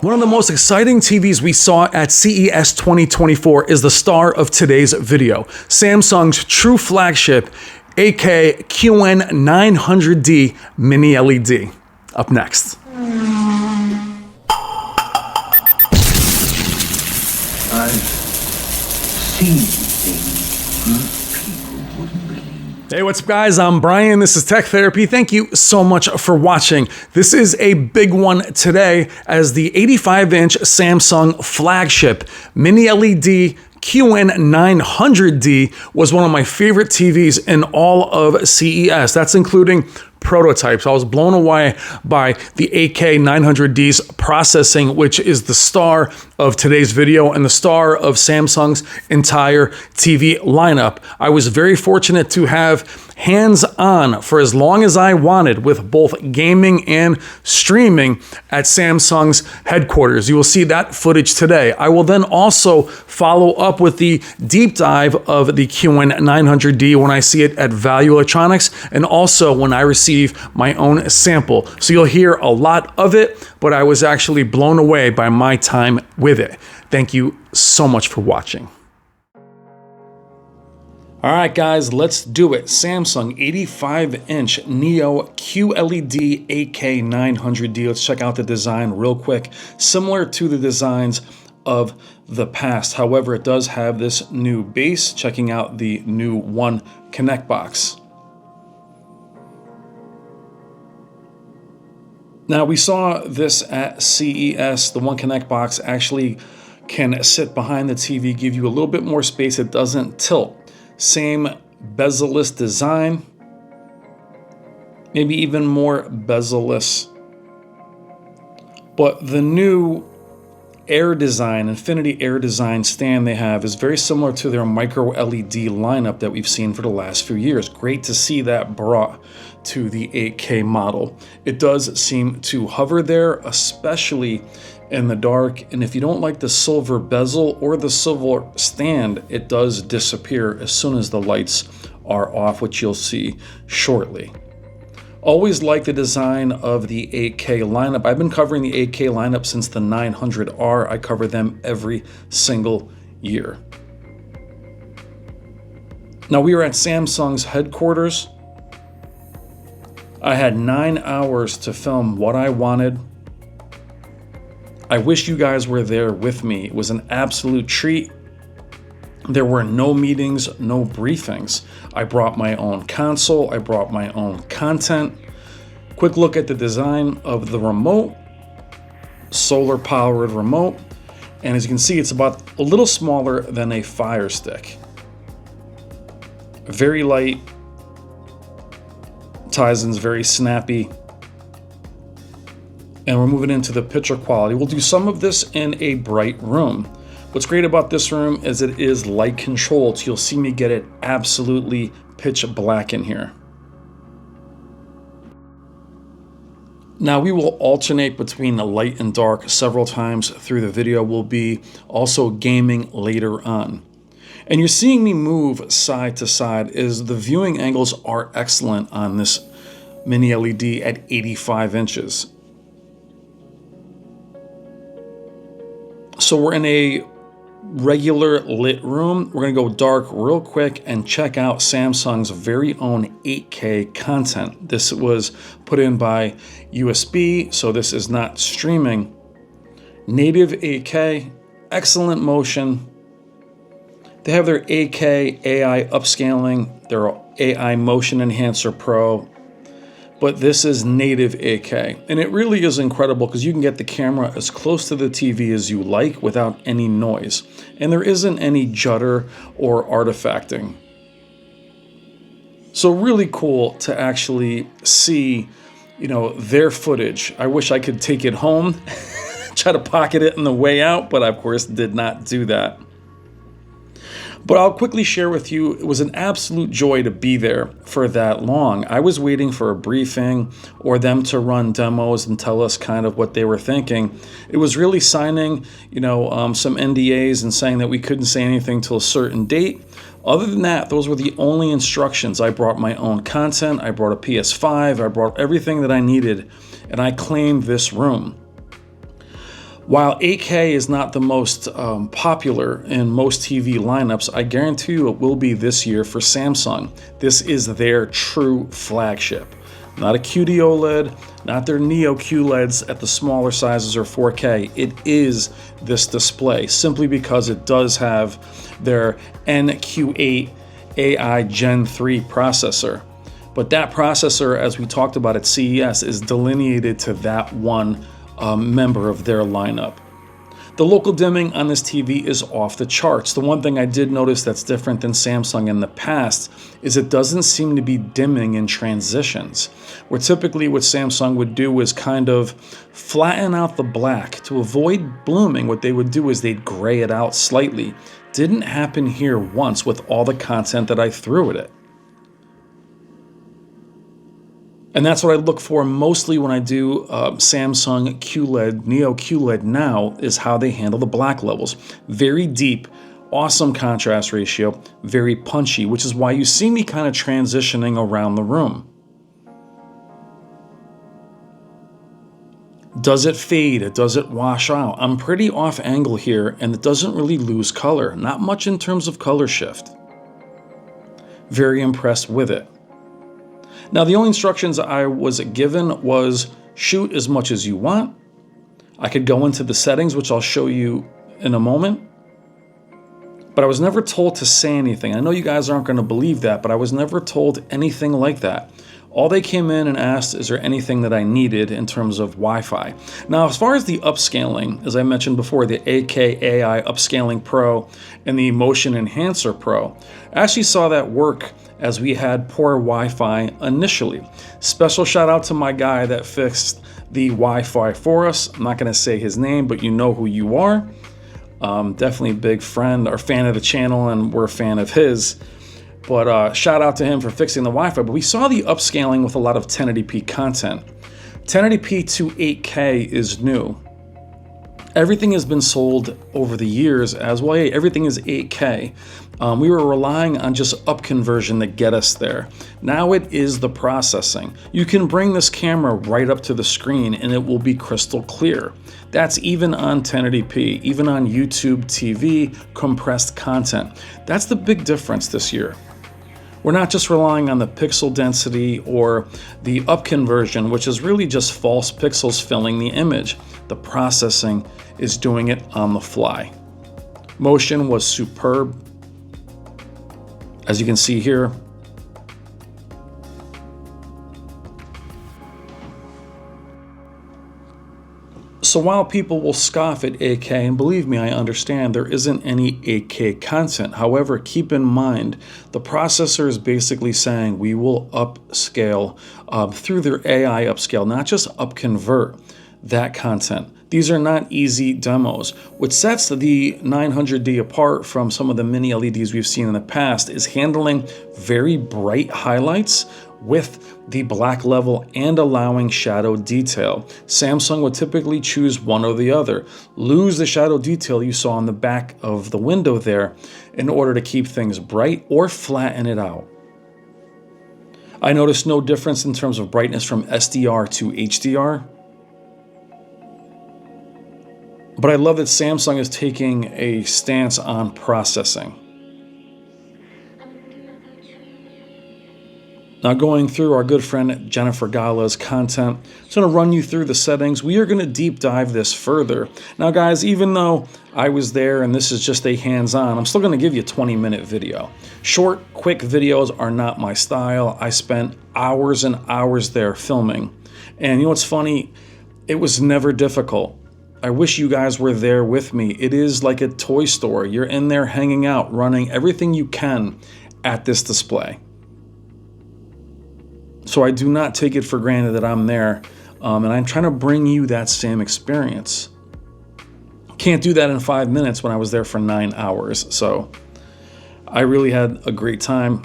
One of the most exciting TVs we saw at CES 2024 is the star of today's video, Samsung's True Flagship AK QN900D Mini LED. Up next. I've seen things people wouldn't believe. Hey, what's up guys? I'm Brian. This is Tech Therapy. Thank you so much for watching. This is a big one today as the 85-inch Samsung Flagship Mini LED QN900D was one of my favorite TVs in all of CES. That's including prototypes. I was blown away by the AK900D's processing, which is the star of today's video and the star of Samsung's entire TV lineup. I was very fortunate to have hands-on for as long as I wanted with both gaming and streaming at Samsung's headquarters. You will see that footage today. I will then also follow up with the deep dive of the QN900D when I see it at Value Electronics and also when I receive my own sample. So you'll hear a lot of it, but I was actually blown away by my time with it. Thank you so much for watching. All right, guys, let's do it. Samsung 85-inch Neo QLED AK900D. Let's check out the design real quick. Similar to the designs of the past. However, it does have this new base. Checking out the new One Connect box. Now, we saw this at CES. The One Connect box actually can sit behind the TV, give you a little bit more space. It doesn't tilt. Same bezel-less design, maybe even more bezel-less. But the new Air design, Infinity Air design stand they have is very similar to their micro LED lineup that we've seen for the last few years. Great to see that brought to the 8K model. It does seem to hover there, especially in the dark, and if you don't like the silver bezel or the silver stand, it does disappear as soon as the lights are off, which you'll see shortly. Always like the design of the 8K lineup. I've been covering the 8K lineup since the 900R. I cover them every single year. Now, we are at Samsung's headquarters. I had 9 hours to film what I wanted. I wish you guys were there with me. It was an absolute treat. There were no meetings, no briefings. I brought my own console. I brought my own content. Quick look at the design of the remote. Solar powered remote. And as you can see, it's about a little smaller than a Fire Stick. Very light. Tizen's very snappy. And we're moving into the picture quality. We'll do some of this in a bright room. What's great about this room is it is light controlled, so you'll see me get it absolutely pitch black in here. Now we will alternate between the light and dark several times through the video. We'll be also gaming later on. And you're seeing me move side to side as the viewing angles are excellent on this Mini LED at 85 inches. So we're in a regular lit room. We're gonna go dark real quick and check out Samsung's very own 8K content. This was put in by USB, so this is not streaming. Native 8K, excellent motion. They have their 8K AI upscaling, their AI Motion Enhancer Pro, but this is native 8K. And it really is incredible because you can get the camera as close to the TV as you like without any noise. And there isn't any judder or artifacting. So really cool to actually see, their footage. I wish I could take it home, try to pocket it on the way out, but I, of course, did not do that. But I'll quickly share with you, it was an absolute joy to be there for that long. I was waiting for a briefing or them to run demos and tell us kind of what they were thinking. It was really signing, some NDAs and saying that we couldn't say anything till a certain date. Other than that, those were the only instructions. I brought my own content. I brought a PS5. I brought everything that I needed, and I claimed this room. While 8K is not the most popular in most TV lineups, I guarantee you it will be this year for Samsung. This is their true flagship. Not a QD OLED, not their Neo QLEDs at the smaller sizes or 4K. It is this display, simply because it does have their NQ8 AI GEN3 processor. But that processor, as we talked about at CES, is delineated to that one member of their lineup. The local dimming on this TV is off the charts. The one thing I did notice that's different than Samsung in the past is it doesn't seem to be dimming in transitions, where typically what Samsung would do is kind of flatten out the black. To avoid blooming, what they would do is they'd gray it out slightly. Didn't happen here once with all the content that I threw at it. And that's what I look for mostly when I do Samsung QLED, Neo QLED now, is how they handle the black levels. Very deep, awesome contrast ratio, very punchy, which is why you see me kind of transitioning around the room. Does it fade? Does it wash out? I'm pretty off angle here, and it doesn't really lose color. Not much in terms of color shift. Very impressed with it. Now, the only instructions I was given was shoot as much as you want. I could go into the settings, which I'll show you in a moment. But I was never told to say anything. I know you guys aren't going to believe that, but I was never told anything like that. All they came in and asked, is there anything that I needed in terms of Wi-Fi? Now, as far as the upscaling, as I mentioned before, the 8K AI Upscaling Pro and the Motion Enhancer Pro, I actually saw that work as we had poor Wi-Fi initially. Special shout out to my guy that fixed the Wi-Fi for us. I'm not going to say his name, but you know who you are. Definitely a big friend or fan of the channel, and we're a fan of his. But shout out to him for fixing the Wi-Fi. But we saw the upscaling with a lot of 1080p content. 1080p to 8K is new. Everything has been sold over the years as well. Everything is 8K. We were relying on just up conversion to get us there. Now it is the processing. You can bring this camera right up to the screen and it will be crystal clear. That's even on 1080p, even on YouTube TV, compressed content. That's the big difference this year. We're not just relying on the pixel density or the up conversion, which is really just false pixels filling the image. The processing is doing it on the fly. Motion was superb. As you can see here, so while people will scoff at 8K, and believe me, I understand there isn't any 8K content. However, keep in mind, the processor is basically saying we will upscale through their AI upscale, not just upconvert that content. These are not easy demos. What sets the 900D apart from some of the mini LEDs we've seen in the past is handling very bright highlights with the black level and allowing shadow detail. Samsung would typically choose one or the other. Lose the shadow detail you saw on the back of the window there in order to keep things bright, or flatten it out. I noticed no difference in terms of brightness from SDR to HDR. But I love that Samsung is taking a stance on processing. Now, going through our good friend Jennifer Gala's content, I'm just going to run you through the settings. We are going to deep dive this further. Now, guys, even though I was there and this is just a hands-on, I'm still going to give you a 20-minute video. Short, quick videos are not my style. I spent hours and hours there filming. And you know what's funny? It was never difficult. I wish you guys were there with me. It is like a toy store. You're in there hanging out, running everything you can at this display. So I do not take it for granted that I'm there, and I'm trying to bring you that same experience. Can't do that in 5 minutes when I was there for 9 hours. So I really had a great time.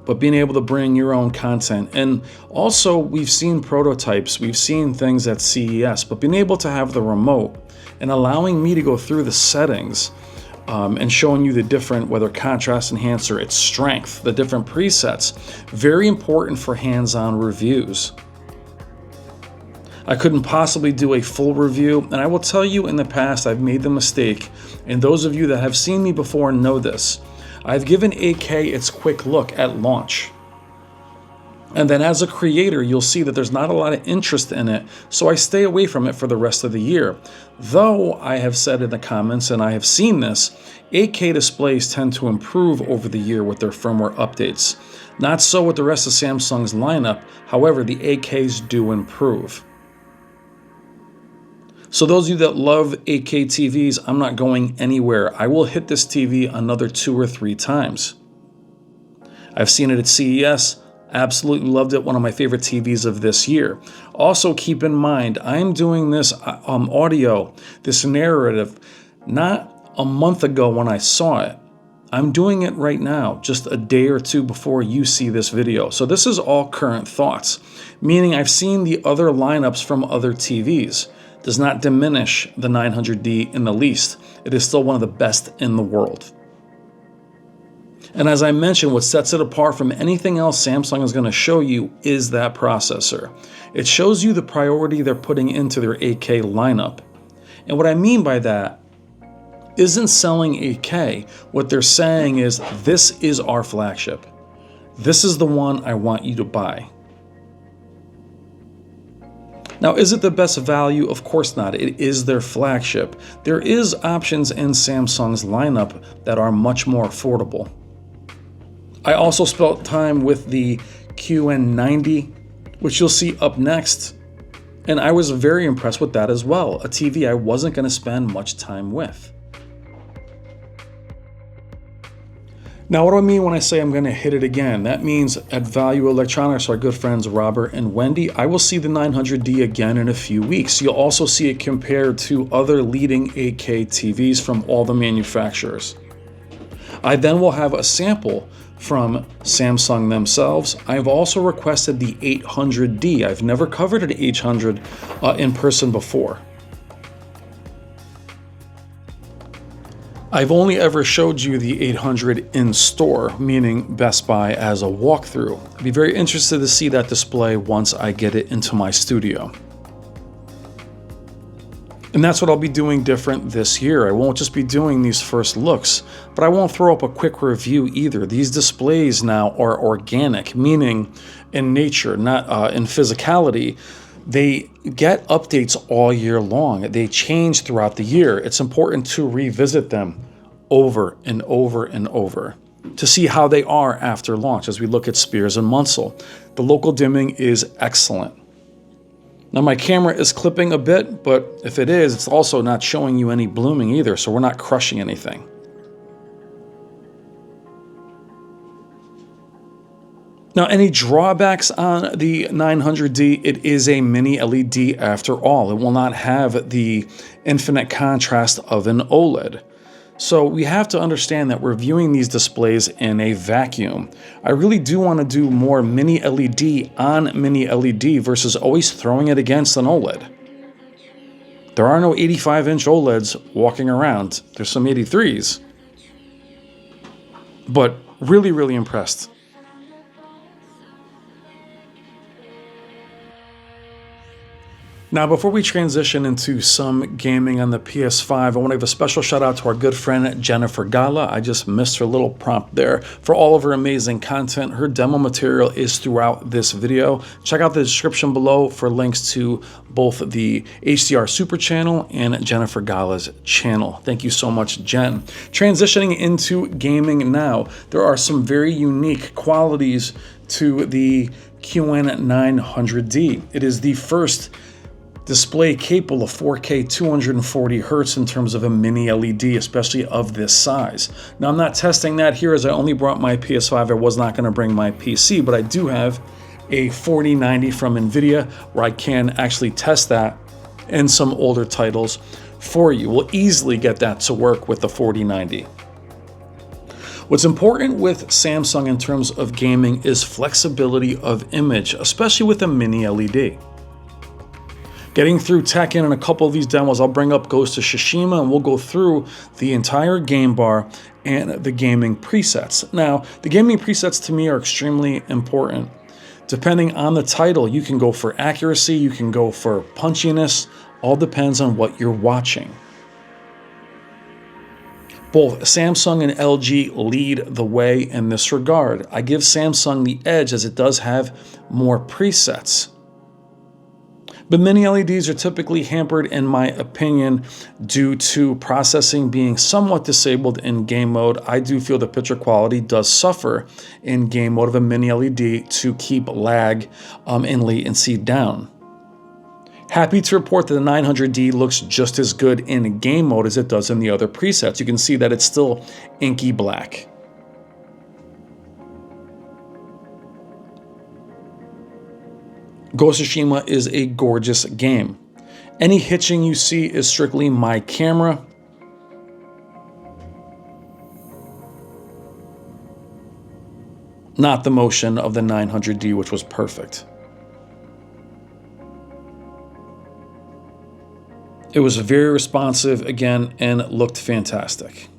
But being able to bring your own content, and also we've seen prototypes, we've seen things at CES, but being able to have the remote and allowing me to go through the settings and showing you the different, whether contrast enhancer, its strength, the different presets, very important for hands-on reviews. I couldn't possibly do a full review, and I will tell you in the past I've made the mistake, and those of you that have seen me before know this. I've given 8K its quick look at launch. And then as a creator, you'll see that there's not a lot of interest in it, so I stay away from it for the rest of the year. Though I have said in the comments, and I have seen this, 8K displays tend to improve over the year with their firmware updates. Not so with the rest of Samsung's lineup, however, the 8Ks do improve. So those of you that love 8K TVs, I'm not going anywhere. I will hit this TV another 2 or 3 times. I've seen it at CES. Absolutely loved it. One of my favorite TVs of this year. Also keep in mind, I'm doing this audio, this narrative, not a month ago when I saw it. I'm doing it right now, just a day or 2 before you see this video. So this is all current thoughts, meaning I've seen the other lineups from other TVs. Does not diminish the 900D in the least. It is still one of the best in the world. And as I mentioned, what sets it apart from anything else Samsung is going to show you is that processor. It shows you the priority they're putting into their 8K lineup. And what I mean by that isn't selling 8K. What they're saying is, this is our flagship. This is the one I want you to buy. Now, is it the best value? Of course not. It is their flagship. There is options in Samsung's lineup that are much more affordable. I also spent time with the QN900D, which you'll see up next, and I was very impressed with that as well, a TV I wasn't going to spend much time with. Now, what do I mean when I say I'm going to hit it again? That means at Value Electronics, our good friends Robert and Wendy, I will see the 900D again in a few weeks. You'll also see it compared to other leading 8K TVs from all the manufacturers. I then will have a sample from Samsung themselves. I've also requested the 800D. I've never covered an 800 in person before. I've only ever showed you the 800 in store, meaning Best Buy as a walkthrough. I'd be very interested to see that display once I get it into my studio. And that's what I'll be doing different this year. I won't just be doing these first looks, but I won't throw up a quick review either. These displays now are organic, meaning in nature, not in physicality. They get updates all year long. They change throughout the year. It's important to revisit them over and over and over to see how they are after launch as we look at Spears and Munsell. The local dimming is excellent. Now my camera is clipping a bit, but if it is, it's also not showing you any blooming either, so we're not crushing anything. Now, any drawbacks on the 900D? It is a mini LED after all. It will not have the infinite contrast of an OLED. So we have to understand that we're viewing these displays in a vacuum. I really do want to do more mini LED on mini LED versus always throwing it against an OLED. There are no 85-inch OLEDs walking around. There's some 83s. But really, really impressed. Now, before we transition into some gaming on the PS5, I want to give a special shout out to our good friend Jennifer Gala. I just missed her little prompt there for all of her amazing content. Her demo material is throughout this video. Check out the description below for links to both the HDR Super channel and Jennifer Gala's channel. Thank you so much, Jen. Transitioning into gaming now, there are some very unique qualities to the QN900D. It is the first display capable of 4K 240 Hz in terms of a mini LED, especially of this size. Now, I'm not testing that here as I only brought my PS5. I was not going to bring my PC, but I do have a 4090 from NVIDIA where I can actually test that and some older titles for you. We'll easily get that to work with the 4090. What's important with Samsung in terms of gaming is flexibility of image, especially with a mini LED. Getting through Tekken and a couple of these demos, I'll bring up Ghost of Tsushima and we'll go through the entire game bar and the gaming presets. Now, the gaming presets to me are extremely important. Depending on the title, you can go for accuracy, you can go for punchiness, all depends on what you're watching. Both Samsung and LG lead the way in this regard. I give Samsung the edge as it does have more presets. But mini LEDs are typically hampered, in my opinion, due to processing being somewhat disabled in game mode. I do feel the picture quality does suffer in game mode of a mini LED to keep lag and latency down. Happy to report that the 900D looks just as good in game mode as it does in the other presets. You can see that it's still inky black. Ghost of Tsushima is a gorgeous game. Any hitching you see is strictly my camera. Not the motion of the 900D, which was perfect. It was very responsive again and looked fantastic.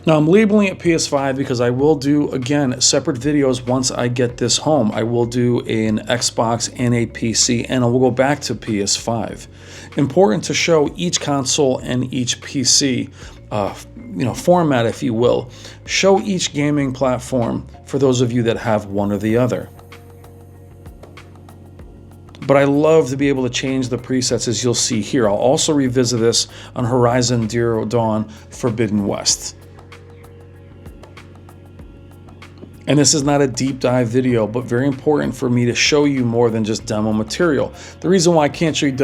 Now I'm labeling it PS5 because I will do, again, separate videos once I get this home. I will do an Xbox and a PC, and I will go back to PS5. Important to show each console and each PC format, if you will. Show each gaming platform for those of you that have one or the other. But I love to be able to change the presets, as you'll see here. I'll also revisit this on Horizon Zero Dawn Forbidden West. And this is not a deep dive video, but very important for me to show you more than just demo material. The reason why I can't show you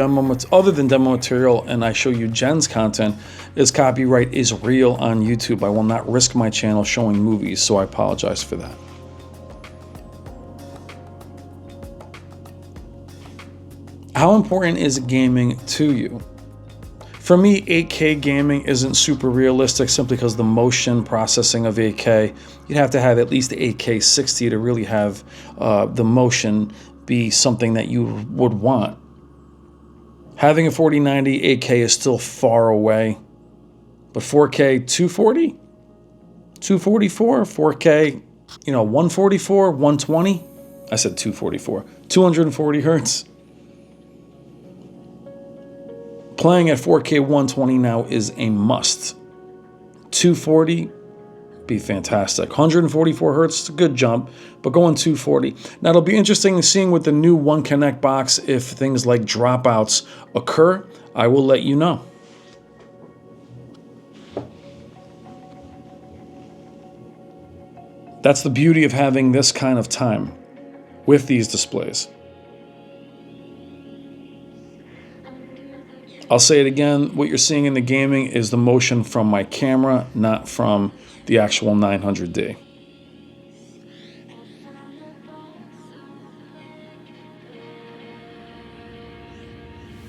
other than demo material and I show you Gen's content is copyright is real on YouTube. I will not risk my channel showing movies, so I apologize for that. How important is gaming to you? For me, 8K gaming isn't super realistic simply because the motion processing of 8K, you'd have to have at least 8K 60 to really have the motion be something that you would want. Having a 4090 8K is still far away, but 4K 240, 244, 4K, 144, 120. I said 244, 240 hertz. Playing at 4K 120 now is a must. 240, be fantastic. 144 hertz, it's a good jump, but going 240. Now it'll be interesting seeing with the new One Connect box if things like dropouts occur. I will let you know. That's the beauty of having this kind of time with these displays. I'll say it again, what you're seeing in the gaming is the motion from my camera, not from the actual 900D.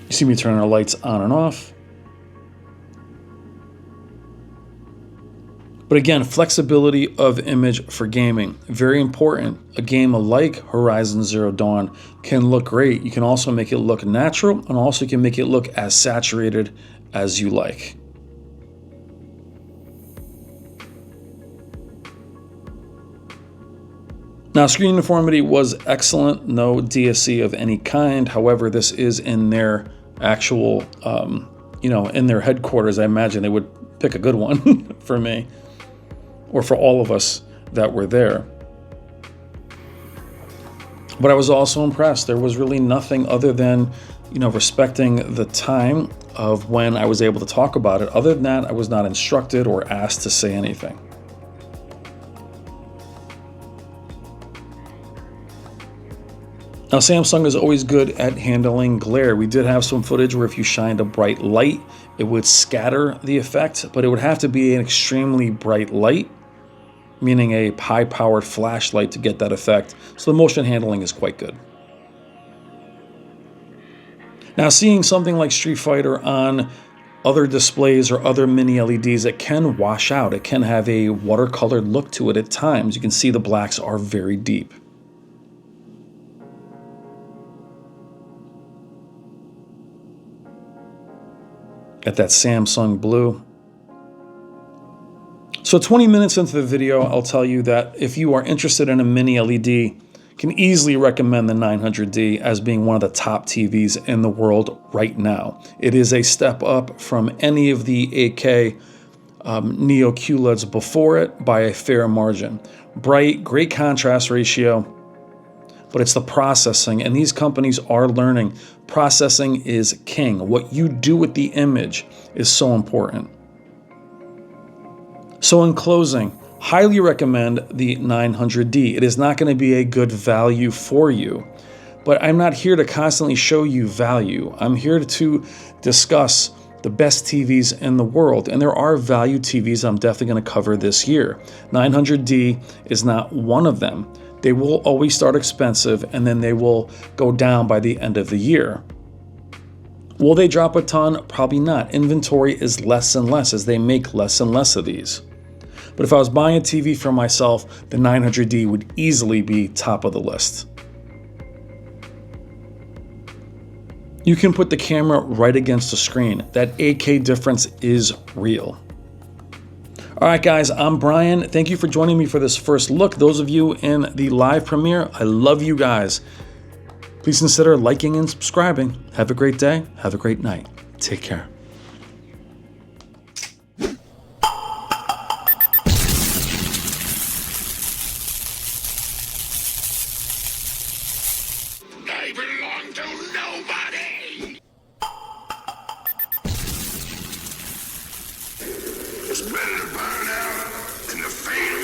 You see me turning the lights on and off. But again, flexibility of image for gaming, very important. A game like Horizon Zero Dawn can look great. You can also make it look natural, and also you can make it look as saturated as you like. Now, screen uniformity was excellent, no DSC of any kind. However, this is in their actual, in their headquarters. I imagine they would pick a good one for me, or for all of us that were there. But I was also impressed. There was really nothing other than, respecting the time of when I was able to talk about it. Other than that, I was not instructed or asked to say anything. Now, Samsung is always good at handling glare. We did have some footage where if you shined a bright light, it would scatter the effect, but it would have to be an extremely bright light, meaning a high-powered flashlight to get that effect. So the motion handling is quite good. Now, seeing something like Street Fighter on other displays or other mini LEDs, it can wash out. It can have a watercolored look to it at times. You can see the blacks are very deep. Got that Samsung blue. So 20 minutes into the video, I'll tell you that if you are interested in a mini LED, can easily recommend the 900D as being one of the top TVs in the world right now. It is a step up from any of the 8K Neo QLEDs before it by a fair margin. Bright, great contrast ratio, but it's the processing, and these companies are learning. Processing is king. What you do with the image is so important. So in closing, highly recommend the 900D. It is not going to be a good value for you, but I'm not here to constantly show you value. I'm here to discuss the best TVs in the world, and there are value TVs I'm definitely going to cover this year. 900D is not one of them. They will always start expensive, and then they will go down by the end of the year. Will they drop a ton? Probably not. Inventory is less and less as they make less and less of these. But if I was buying a TV for myself, the 900D would easily be top of the list. You can put the camera right against the screen. That 8K difference is real. All right, guys, I'm Brian. Thank you for joining me for this first look. Those of you in the live premiere, I love you guys. Please consider liking and subscribing. Have a great day. Have a great night. Take care. I belong to nobody! It's better to burn out than to fade